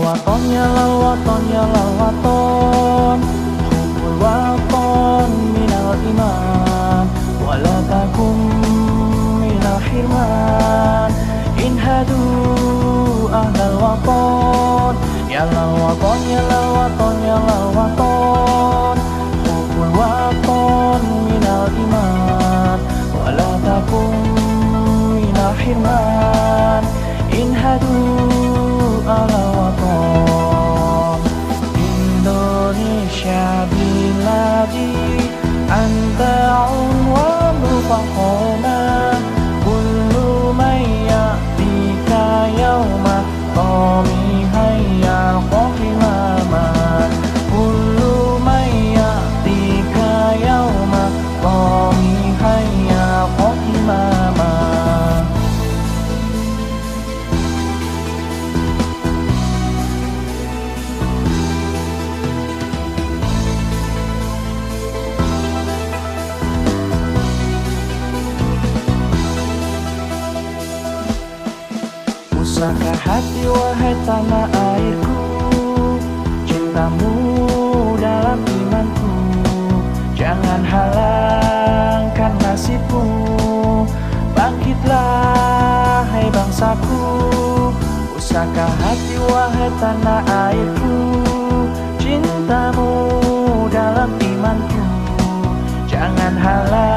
waton ya lal waton ya lal waton, hubbul waton minal iman, wala takum minal hirman. Inhadu ahlal waton, ya lal waton ya lal waton ya lal waton, hubbul waton minal iman, wala takum minal hirman. Inhadu ahlal waton. Indonesia biladi anta unwanu faqona, kullu man ya'tika yawma qami hayya qahimama, kullu man ya'tika yawma qami hayya qahimama. Pusaka hati wahai tanah airku, cintamu dalam imanku, jangan halangkan nasibku. Bangkitlah hai bangsaku, pusaka hati wahai tanah airku, cintamu dalam imanku, jangan halangkan